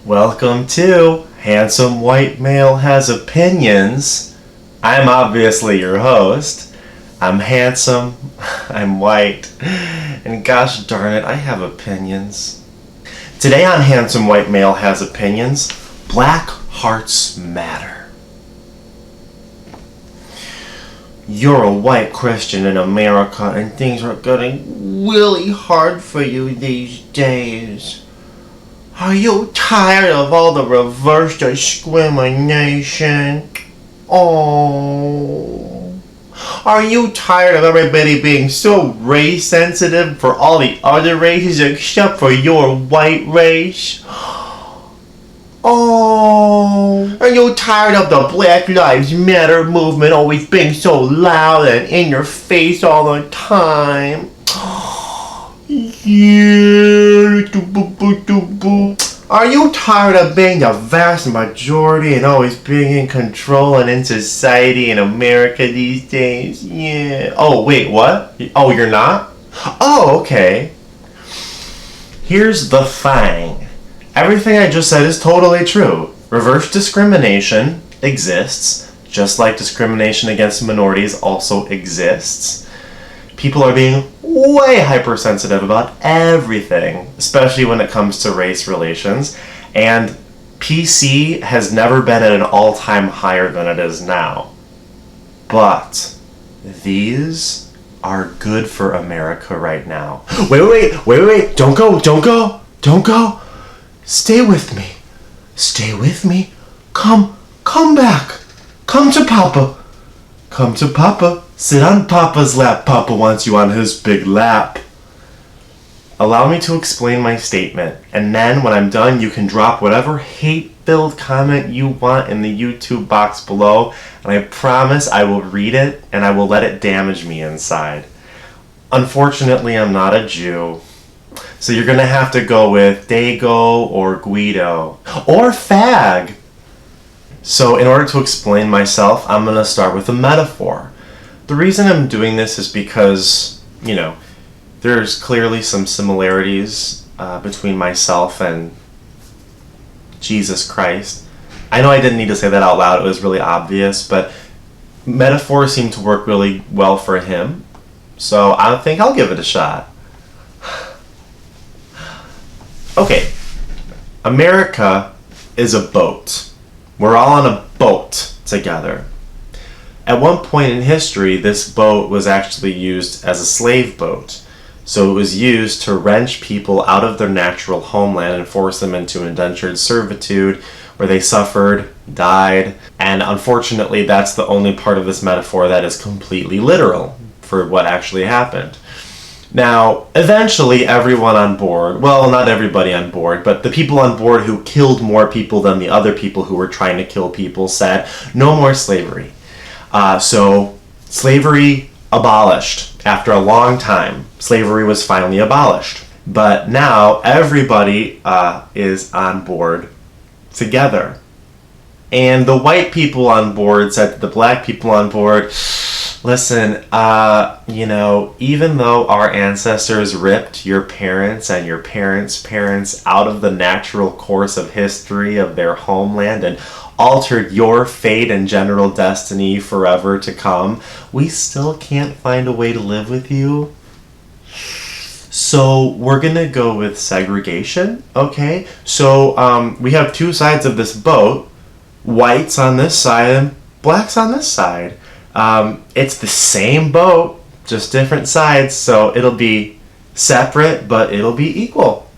Welcome to Handsome White Male Has Opinions. I'm obviously your host. I'm handsome, I'm white, and gosh darn it, I have opinions. Today on Handsome White Male Has Opinions, Black Hearts Matter. You're a white Christian in America and things are getting really hard for you these days. Are you tired of all the reverse discrimination? Oh. Are you tired of everybody being so race sensitive for all the other races except for your white race? Oh. Are you tired of the Black Lives Matter movement always being so loud and in your face all the time? Yeah. Are you tired of being the vast majority and always being in control and in society in America these days? Yeah. Oh, wait, what? Oh, you're not? Oh, okay. Here's the thing. Everything I just said is totally true. Reverse discrimination exists, just like discrimination against minorities also exists. People are being way hypersensitive about everything, especially when it comes to race relations, and PC has never been at an all-time higher than it is now. But these are good for America right now. Wait, don't go. Stay with me. Come back. Come to Papa. Sit on Papa's lap. Papa wants you on his big lap. Allow me to explain my statement, and then when I'm done, you can drop whatever hate-filled comment you want in the YouTube box below, and I promise I will read it, and I will let it damage me inside. Unfortunately, I'm not a Jew, so you're gonna have to go with Dago or Guido, or Fag. So in order to explain myself, I'm gonna start with a metaphor. The reason I'm doing this is because, there's clearly some similarities between myself and Jesus Christ. I know I didn't need to say that out loud, it was really obvious, but metaphors seem to work really well for him, so I think I'll give it a shot. Okay, America is a boat. We're all on a boat together. At one point in history, this boat was actually used as a slave boat. So it was used to wrench people out of their natural homeland and force them into indentured servitude, where they suffered, died, and unfortunately that's the only part of this metaphor that is completely literal for what actually happened. Now, eventually everyone on board, well, not everybody on board, but the people on board who killed more people than the other people who were trying to kill people said, no more slavery. So slavery abolished. After a long time, slavery was finally abolished. But now everybody is on board together. And the white people on board said to the black people on board, listen, even though our ancestors ripped your parents and your parents' parents out of the natural course of history of their homeland and altered your fate and general destiny forever to come, we still can't find a way to live with you. So we're gonna go with segregation, okay? So we have two sides of this boat, whites on this side and blacks on this side. It's the same boat, just different sides, so it'll be separate, but it'll be equal.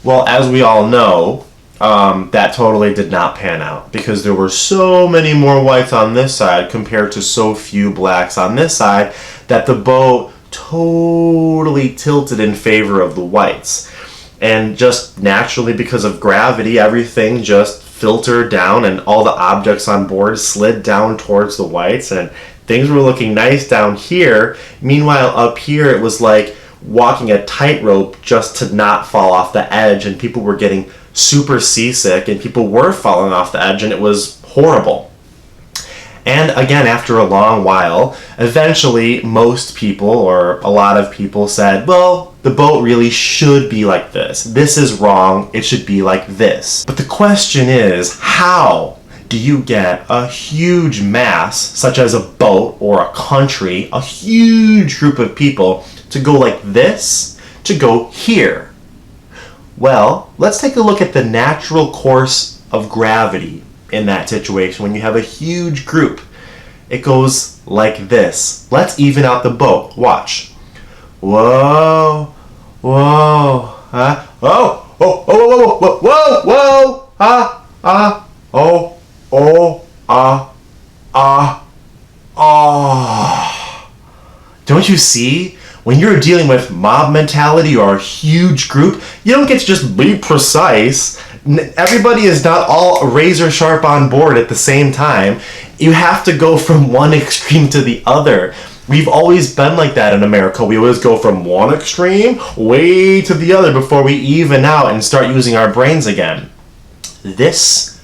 Well, as we all know, that totally did not pan out because there were so many more whites on this side compared to so few blacks on this side that the boat totally tilted in favor of the whites. And just naturally because of gravity, everything just filtered down and all the objects on board slid down towards the whites and things were looking nice down here. Meanwhile, up here it was like walking a tightrope just to not fall off the edge, and people were getting super seasick and people were falling off the edge and it was horrible. And again, after a long while, eventually most people or a lot of people said, well, the boat really should be like this. This is wrong. It should be like this. But the question is, how do you get a huge mass, such as a boat or a country, a huge group of people, to go like this, to go here? Well, let's take a look at the natural course of gravity in that situation when you have a huge group. It goes like this. Let's even out the boat. Watch. Whoa, whoa, oh, oh, oh, whoa, whoa, whoa, whoa, oh, oh. Don't you see? When you're dealing with mob mentality or a huge group, you don't get to just be precise. Everybody is not all razor sharp on board at the same time. You have to go from one extreme to the other. We've always been like that in America. We always go from one extreme way to the other before we even out and start using our brains again. This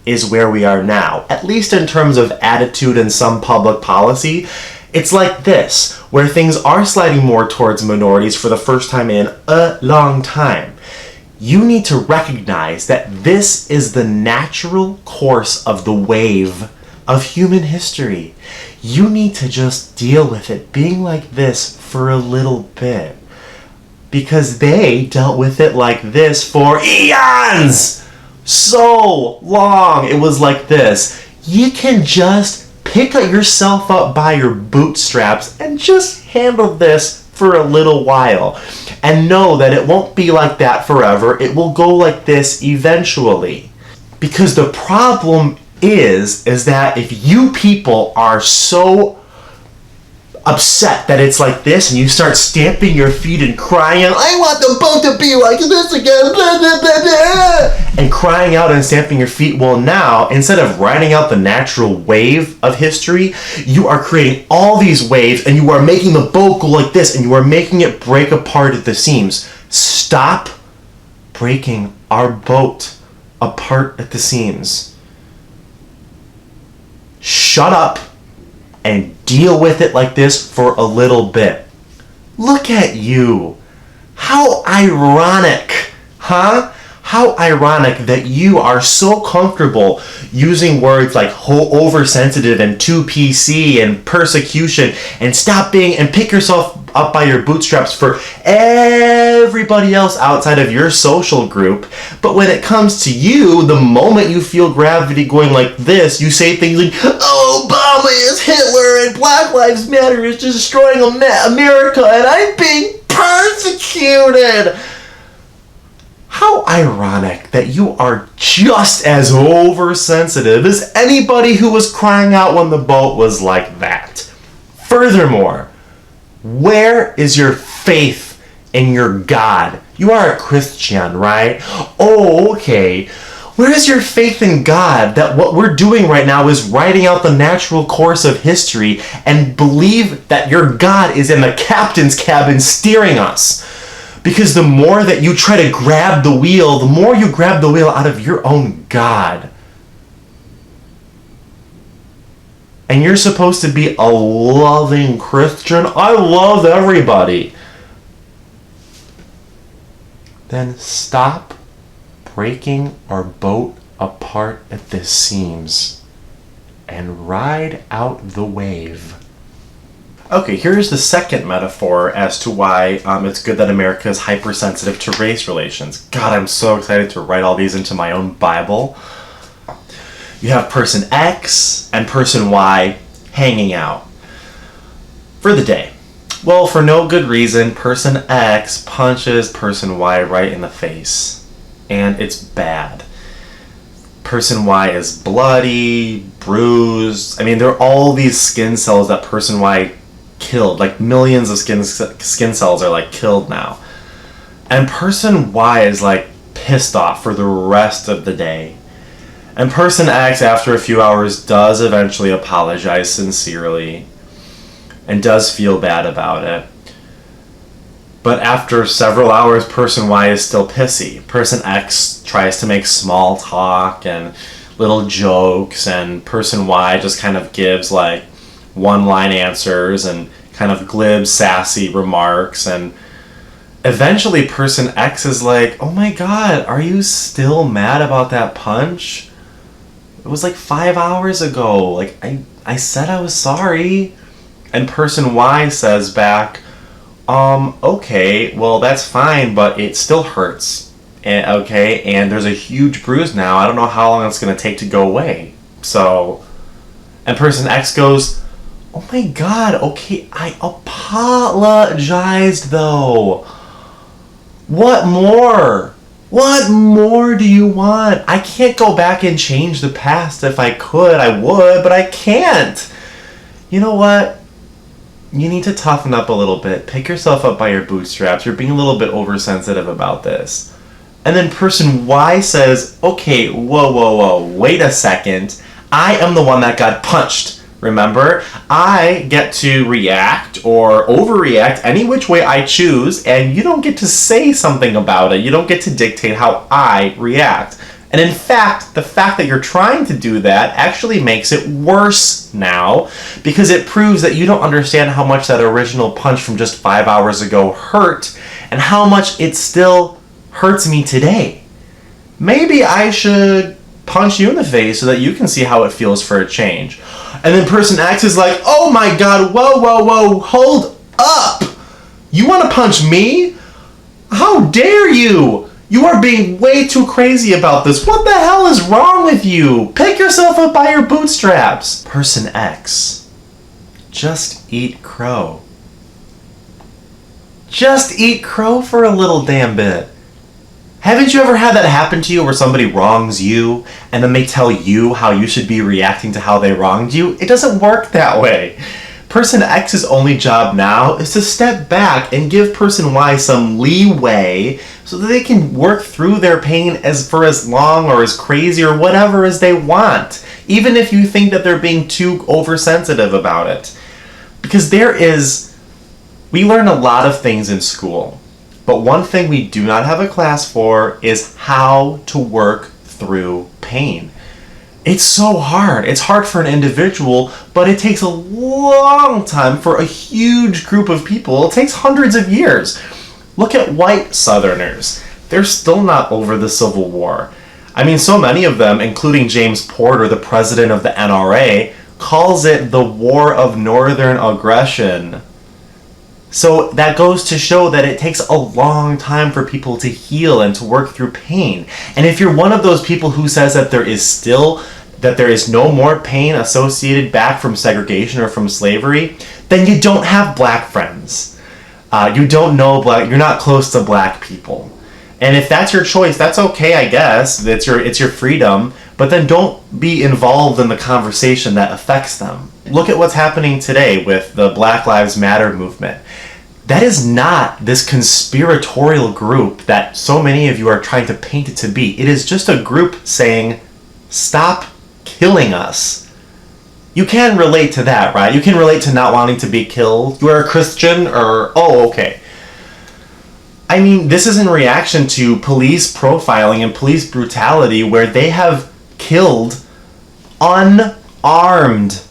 is where we are now, at least in terms of attitude and some public policy. It's like this, where things are sliding more towards minorities for the first time in a long time. You need to recognize that this is the natural course of the wave of human history. You need to just deal with it being like this for a little bit. Because they dealt with it like this for eons! So long it was like this. You can just pick yourself up by your bootstraps and just handle this for a little while. And know that it won't be like that forever. It will go like this eventually. Because the problem is that if you people are so upset that it's like this and you start stamping your feet and crying, I want the boat to be like this again, blah, blah, blah, blah, and crying out and stamping your feet, well now, instead of riding out the natural wave of history, you are creating all these waves and you are making the boat go like this and you are making it break apart at the seams. Stop breaking our boat apart at the seams. Shut up and deal with it like this for a little bit. Look at you. How ironic, huh? How ironic that you are so comfortable using words like oversensitive and too PC and persecution and stop being and pick yourself up by your bootstraps for everybody else outside of your social group. But when it comes to you, the moment you feel gravity going like this, you say things like, oh, Obama is Hitler and Black Lives Matter is destroying America and I'm being persecuted. How ironic that you are just as oversensitive as anybody who was crying out when the boat was like that. Furthermore, where is your faith in your God? You are a Christian, right? Oh, okay. Where is your faith in God that what we're doing right now is writing out the natural course of history and believe that your God is in the captain's cabin steering us? Because the more that you try to grab the wheel, the more you grab the wheel out of your own God. And you're supposed to be a loving Christian. I love everybody. Then stop breaking our boat apart at the seams and ride out the wave. Okay, here's the second metaphor as to why it's good that America is hypersensitive to race relations. God, I'm so excited to write all these into my own Bible. You have person X and person Y hanging out for the day. Well, for no good reason, person X punches person Y right in the face. And it's bad. Person Y is bloody, bruised. I mean, there are all these skin cells that person Y killed. Like millions of skin cells are like killed now. And person Y is like pissed off for the rest of the day. And person X, after a few hours, does eventually apologize sincerely and does feel bad about it. But after several hours, person Y is still pissy. Person X tries to make small talk and little jokes, and person Y just kind of gives like one-line answers and kind of glib, sassy remarks, and Eventually, person X is like, oh my god, are you still mad about that punch? It was like 5 hours ago. Like, I said I was sorry. And person Y says back, okay, well, that's fine, but it still hurts. And there's a huge bruise now. I don't know how long it's going to take to go away. So, and person X goes, oh my god, okay, I apologized though. What more? What more do you want? I can't go back and change the past. If I could, I would, but I can't. You know what? You need to toughen up a little bit. Pick yourself up by your bootstraps. You're being a little bit oversensitive about this. And then person Y says, okay, whoa, wait a second. I am the one that got punched. Remember, I get to react or overreact any which way I choose, and you don't get to say something about it. You don't get to dictate how I react. And in fact, the fact that you're trying to do that actually makes it worse now, because it proves that you don't understand how much that original punch from just 5 hours ago hurt, and how much it still hurts me today. Maybe I should punch you in the face so that you can see how it feels for a change. And then person X is like, oh my god, whoa, hold up! You want to punch me? How dare you? You are being way too crazy about this. What the hell is wrong with you? Pick yourself up by your bootstraps. Person X, just eat crow. Just eat crow for a little damn bit. Haven't you ever had that happen to you where somebody wrongs you and then they tell you how you should be reacting to how they wronged you? It doesn't work that way. Person X's only job now is to step back and give person Y some leeway so that they can work through their pain for as long or as crazy or whatever as they want, even if you think that they're being too oversensitive about it. Because we learn a lot of things in school. But one thing we do not have a class for is how to work through pain. It's so hard. It's hard for an individual, but it takes a long time for a huge group of people. It takes hundreds of years. Look at white Southerners. They're still not over the Civil War. I mean, so many of them, including James Porter, the president of the NRA, calls it the War of Northern Aggression. So that goes to show that it takes a long time for people to heal and to work through pain. And if you're one of those people who says that there is no more pain associated back from segregation or from slavery, then you don't have black friends. You don't know you're not close to black people. And if that's your choice, that's okay, I guess. It's your freedom. But then don't be involved in the conversation that affects them. Look at what's happening today with the Black Lives Matter movement. That is not this conspiratorial group that so many of you are trying to paint it to be. It is just a group saying, stop killing us. You can relate to that, right? You can relate to not wanting to be killed. You are a Christian okay. I mean, this is in reaction to police profiling and police brutality where they have killed unarmed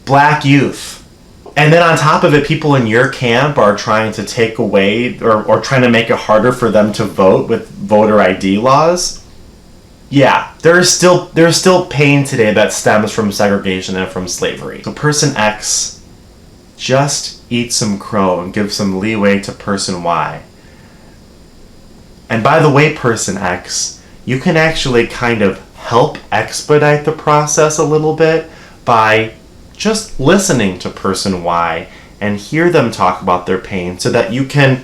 black youth. And then on top of it, people in your camp are trying to take away or trying to make it harder for them to vote with voter ID laws. Yeah, there's still pain today that stems from segregation and from slavery. So person X, just eat some crow and give some leeway to person Y. And by the way, person X, you can actually kind of help expedite the process a little bit by just listening to person Y and hear them talk about their pain so that you can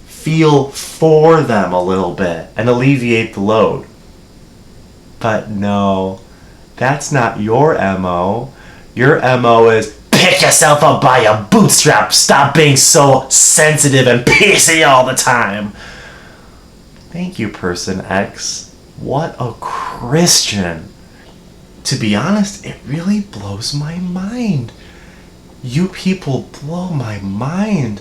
feel for them a little bit and alleviate the load. But no, that's not your MO. Your MO is pick yourself up by your bootstraps. Stop being so sensitive and pissy all the time. Thank you, person X. What a Christian. To be honest, it really blows my mind. You people blow my mind.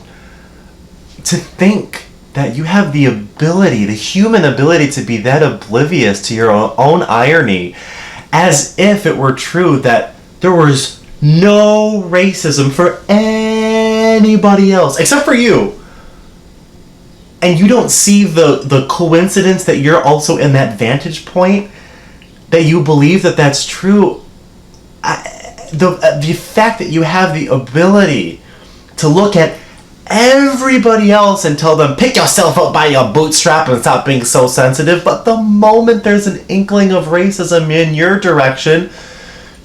To think that you have the ability, the human ability to be that oblivious to your own irony, as if it were true that there was no racism for anybody else, except for you. and you don't see the coincidence that you're also in that vantage point, that you believe that that's true. The fact that you have the ability to look at everybody else and tell them, pick yourself up by your bootstrap and stop being so sensitive, but the moment there's an inkling of racism in your direction,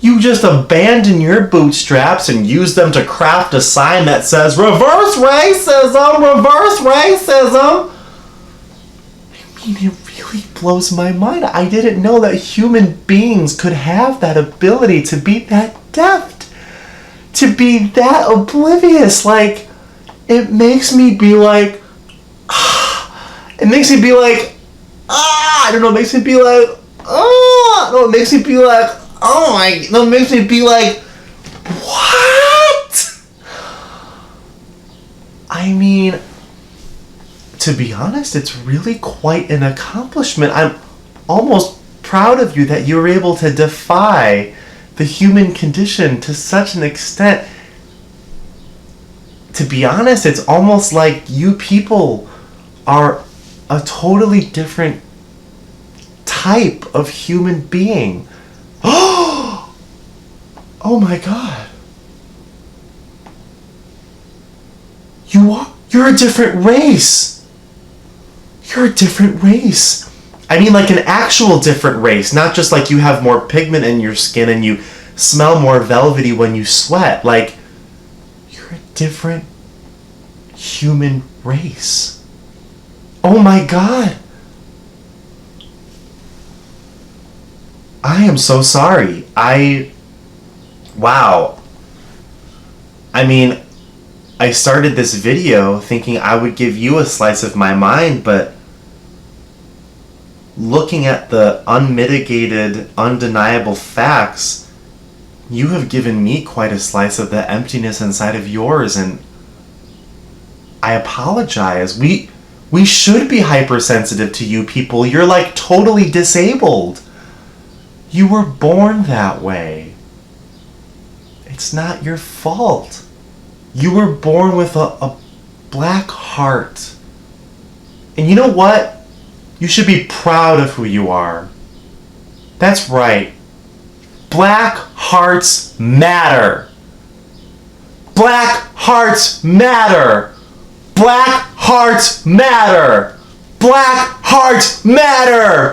you just abandon your bootstraps and use them to craft a sign that says, reverse racism, reverse racism. I mean, it really blows my mind. I didn't know that human beings could have that ability to be that deft, to be that oblivious. Like, it makes me be like, it makes me be like, I don't know, it makes me be like, no, it makes me be like, it makes me be like, what? I mean, to be honest, it's really quite an accomplishment. I'm almost proud of you that you were able to defy the human condition to such an extent. To be honest, it's almost like you people are a totally different type of human being. Oh my God. You're a different race. You're a different race. I mean, like an actual different race, not just like you have more pigment in your skin and you smell more velvety when you sweat. Like, you're a different human race. Oh my God. I am so sorry. Wow. I mean, I started this video thinking I would give you a slice of my mind, but looking at the unmitigated, undeniable facts, you have given me quite a slice of the emptiness inside of yours, and I apologize. We should be hypersensitive to you people. You're like totally disabled. You were born that way. It's not your fault. You were born with a black heart. And you know what? You should be proud of who you are. That's right. Black hearts matter. Black hearts matter. Black hearts matter. Black hearts matter.